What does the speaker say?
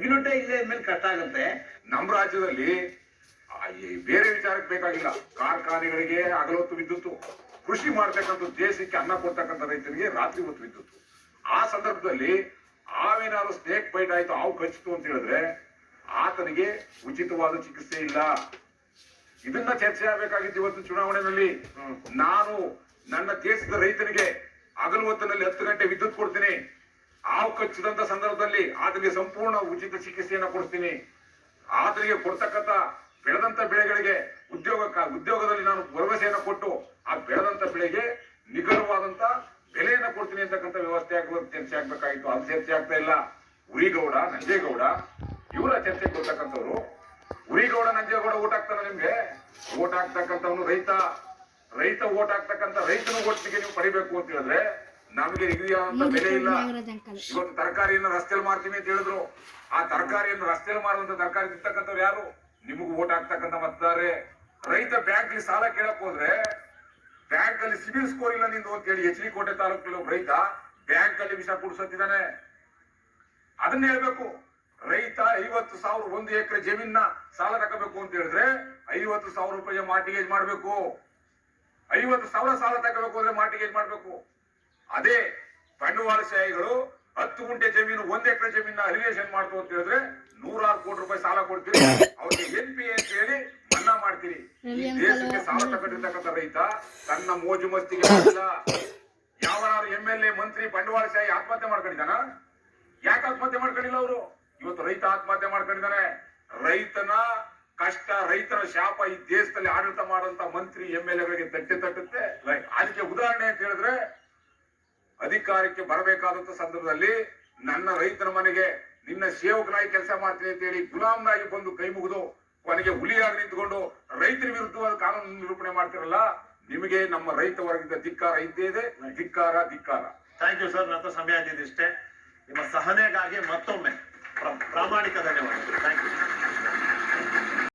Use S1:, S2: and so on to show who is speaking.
S1: ರೆಗ್ಯುಲೇಟೇ ಇಲ್ಲೇ ಇದ್ಮೇಲೆ ಕಷ್ಟ ಆಗುತ್ತೆ.
S2: ನಮ್ಮ ರಾಜ್ಯದಲ್ಲಿ ಬೇರೆ ವಿಚಾರಕ್ಕೆ ಬೇಕಾಗಿಲ್ಲ. ಕಾರ್ಖಾನೆಗಳಿಗೆ ಹಗಲೊತ್ತು ವಿದ್ಯುತ್, ಕೃಷಿ ಮಾಡ್ತಕ್ಕಂಥ ದೇಶಕ್ಕೆ ಅನ್ನ ಕೊಡ್ತಕ್ಕಂಥ ರೈತರಿಗೆ ರಾತ್ರಿ ಹೊತ್ತು ವಿದ್ಯುತ್. ಆ ಸಂದರ್ಭದಲ್ಲಿ ಹಾವೇನಾದ್ರು ಸ್ನೇಕ್ ಬೈಟ್ ಆಯ್ತು, ಹಾವು ಕಚ್ಚಿತು ಅಂತ ಹೇಳಿದ್ರೆ ಆತನಿಗೆ ಉಚಿತವಾದ ಚಿಕಿತ್ಸೆ ಇಲ್ಲ. ಇದನ್ನ ಚರ್ಚೆ ಆಗಬೇಕಾಗಿತ್ತು ಇವತ್ತು ಚುನಾವಣೆಯಲ್ಲಿ. ನಾನು ನನ್ನ ದೇಶದ ರೈತನಿಗೆ ಹಗಲು ಹೊತ್ತಿನಲ್ಲಿ 10 ಗಂಟೆ ವಿದ್ಯುತ್ ಕೊಡ್ತೀನಿ, ಹಾವು ಕಚ್ಚಿದಂತ ಸಂದರ್ಭದಲ್ಲಿ ಆತನಿಗೆ ಸಂಪೂರ್ಣ ಉಚಿತ ಚಿಕಿತ್ಸೆಯನ್ನ ಕೊಡ್ತೀನಿ, ಆತನಿಗೆ ಕೊಡ್ತಕ್ಕಂಥ ಬೆಳೆದಂತ ಬೆಳೆಗಳಿಗೆ ಉದ್ಯೋಗದಲ್ಲಿ ನಾನು ಭರವಸೆಯನ್ನು ಕೊಟ್ಟು ಆ ಬೆಳೆದಂತ ಬೆಳೆಗೆ ನಿಖರವಾದಂತ ಬೆಲೆಯನ್ನ ಕೊಡ್ತೀನಿ ಅಂತಕ್ಕಂಥ ವ್ಯವಸ್ಥೆ ಚರ್ಚೆ ಆಗ್ಬೇಕಾಗಿತ್ತು. ಅದು ಚರ್ಚೆ ಆಗ್ತಾ ಇಲ್ಲ. ಉರಿಗೌಡ, ನಂಜೇಗೌಡ ಇವರ ಚರ್ಚೆ ಕೊಡ್ತಕ್ಕಂಥವ್ರು. ಉರಿಗೌಡ, ನಂಜೇಗೌಡ ಓಟ್ ಹಾಕ್ತಾರ ನಿಮ್ಗೆ? ಓಟ್ ಹಾಕ್ತಕ್ಕಂಥವ್ನು ರೈತ ಓಟ್ ಹಾಕ್ತಕ್ಕಂಥ ರೈತನ ಓಟ್ಗೆ ನೀವು ಪಡಿಬೇಕು ಅಂತ ಹೇಳಿದ್ರೆ ನಮಗೆ ನಿಗದಿಯಾದಂತ ಬೆಲೆ ಇಲ್ಲ. ಇವತ್ತು ತರಕಾರಿಯನ್ನು ರಸ್ತೆಯಲ್ಲಿ ಮಾರ್ತೀವಿ ಅಂತ ಹೇಳಿದ್ರು. ಆ ತರಕಾರಿಯನ್ನು ರಸ್ತೆಯಲ್ಲಿ ಮಾರುವಂತ ತರಕಾರಿ ತಿಂತಕ್ಕಂಥವ್ರು ಯಾರು? ನಿಮಗೂ ಓಟ್ ಹಾಕ್ತಕ್ಕಂಥ ಮತದಾರರೇ. ರೈತ ಬ್ಯಾಂಕ್ ಅಲ್ಲಿ ಸಾಲ ಕೇಳಕ್ ಹೋದ್ರೆ ಬ್ಯಾಂಕ್ ಅಲ್ಲಿ ಸಿಬಿಲ್ ಸ್ಕೋರ್ ಇಲ್ಲ ನಿಂದು ಅಂತ ಹೇಳಿ ಎಚ್ ಡಿ ಕೋಟೆ ತಾಲೂಕಲ್ಲಿ ರೈತ ಬ್ಯಾಂಕ್ ಅಲ್ಲಿ ವಿಷ ಕುಡಿಸುತ್ತಿದ್ದಾನೆ. ಅದನ್ನ ಹೇಳ್ಬೇಕು. ರೈತ 50,000 1 ಎಕರೆ ಜಮೀನ ಸಾಲ ತಗೋಬೇಕು ಅಂತ ಹೇಳಿದ್ರೆ 50,000 ರೂಪಾಯಿ ಮಾರ್ಟಿಗೇಜ್ ಮಾಡ್ಬೇಕು. 50,000 ಸಾಲ ತಗೋಬೇಕು ಅಂದ್ರೆ ಮಾರ್ಟಿಗೇಜ್ ಮಾಡ್ಬೇಕು. ಅದೇ ಬಂಡವಾಳಶಾಹಿಗಳು 10 ಗುಂಟೆ ಜಮೀನು 1 ಎಕರೆ ಜಮೀನ ಅಲಿಗೇಷನ್ ಮಾಡ್ತು ಅಂತ ಹೇಳಿದ್ರೆ 106 ಕೋಟಿ ರೂಪಾಯಿ ಸಾಲ ಕೊಡ್ತೀರಿ, ಅವ್ರಿಗೆ NPA ಅಂತ ಹೇಳಿ ಮನ್ನಾ ಮಾಡ್ತೀರಿ. ಈ ದೇಶಕ್ಕೆ ಸಾಲ ತಗೊಂಡಿರ್ತಕ್ಕಂಥ ರೈತ ತನ್ನ ಮೋಜು ಮಸ್ತಿಗೆ ಯಾವನಾರು MLA ಮಂತ್ರಿ ಬಂಡವಾಳಶಾಹಿ ಆತ್ಮಹತ್ಯೆ ಮಾಡ್ಕೊಂಡಿದ್ದಾನ? ಯಾಕೆ ಆತ್ಮಹತ್ಯೆ ಮಾಡ್ಕೊಂಡಿಲ್ಲ ಅವರು? ಇವತ್ತು ರೈತ ಆತ್ಮಹತ್ಯೆ ಮಾಡ್ಕೊಂಡಿದ್ದಾನೆ. ರೈತನ ಕಷ್ಟ, ರೈತನ ಶಾಪ ಈ ದೇಶದಲ್ಲಿ ಆಡಳಿತ ಮಾಡುವಂತ ಮಂತ್ರಿ MLAಗಳಿಗೆ ತಟ್ಟುತ್ತೆ. ಅದಕ್ಕೆ ಉದಾಹರಣೆ ಅಂತ ಹೇಳಿದ್ರೆ, ಅಧಿಕಾರಕ್ಕೆ ಬರಬೇಕಾದಂತ ಸಂದರ್ಭದಲ್ಲಿ ನನ್ನ ರೈತನ ಮನೆಗೆ ನಿನ್ನ ಸೇವಕನಾಗಿ ಕೆಲಸ ಮಾಡ್ತೀನಿ ಅಂತ ಹೇಳಿ ಗುಲಾಮನಾಗಿ ಬಂದು ಕೈ ಮುಗಿದು ಕೊನೆಗೆ ಹುಲಿಯಾಗಿ ನಿಂತುಕೊಂಡು ರೈತರ ವಿರುದ್ಧವಾದ ಕಾನೂನು ನಿರೂಪಣೆ ಮಾಡ್ತಿರಲ್ಲ, ನಿಮಗೆ ನಮ್ಮ ರೈತ ವರ್ಗದ ಧಿಕ್ಕಾರ ಇದ್ದೇ ಇದೆ. ಧಿಕ್ಕಾರ.
S3: Thank you sir. ನನ್ನ ಸಮಯ ಇದ್ದಿಷ್ಟೇ. ನಿಮ್ಮ ಸಹನೆಗಾಗಿ ಮತ್ತೊಮ್ಮೆ ಪ್ರಾಮಾಣಿಕ ಧನ್ಯವಾದಗಳು. Thank you.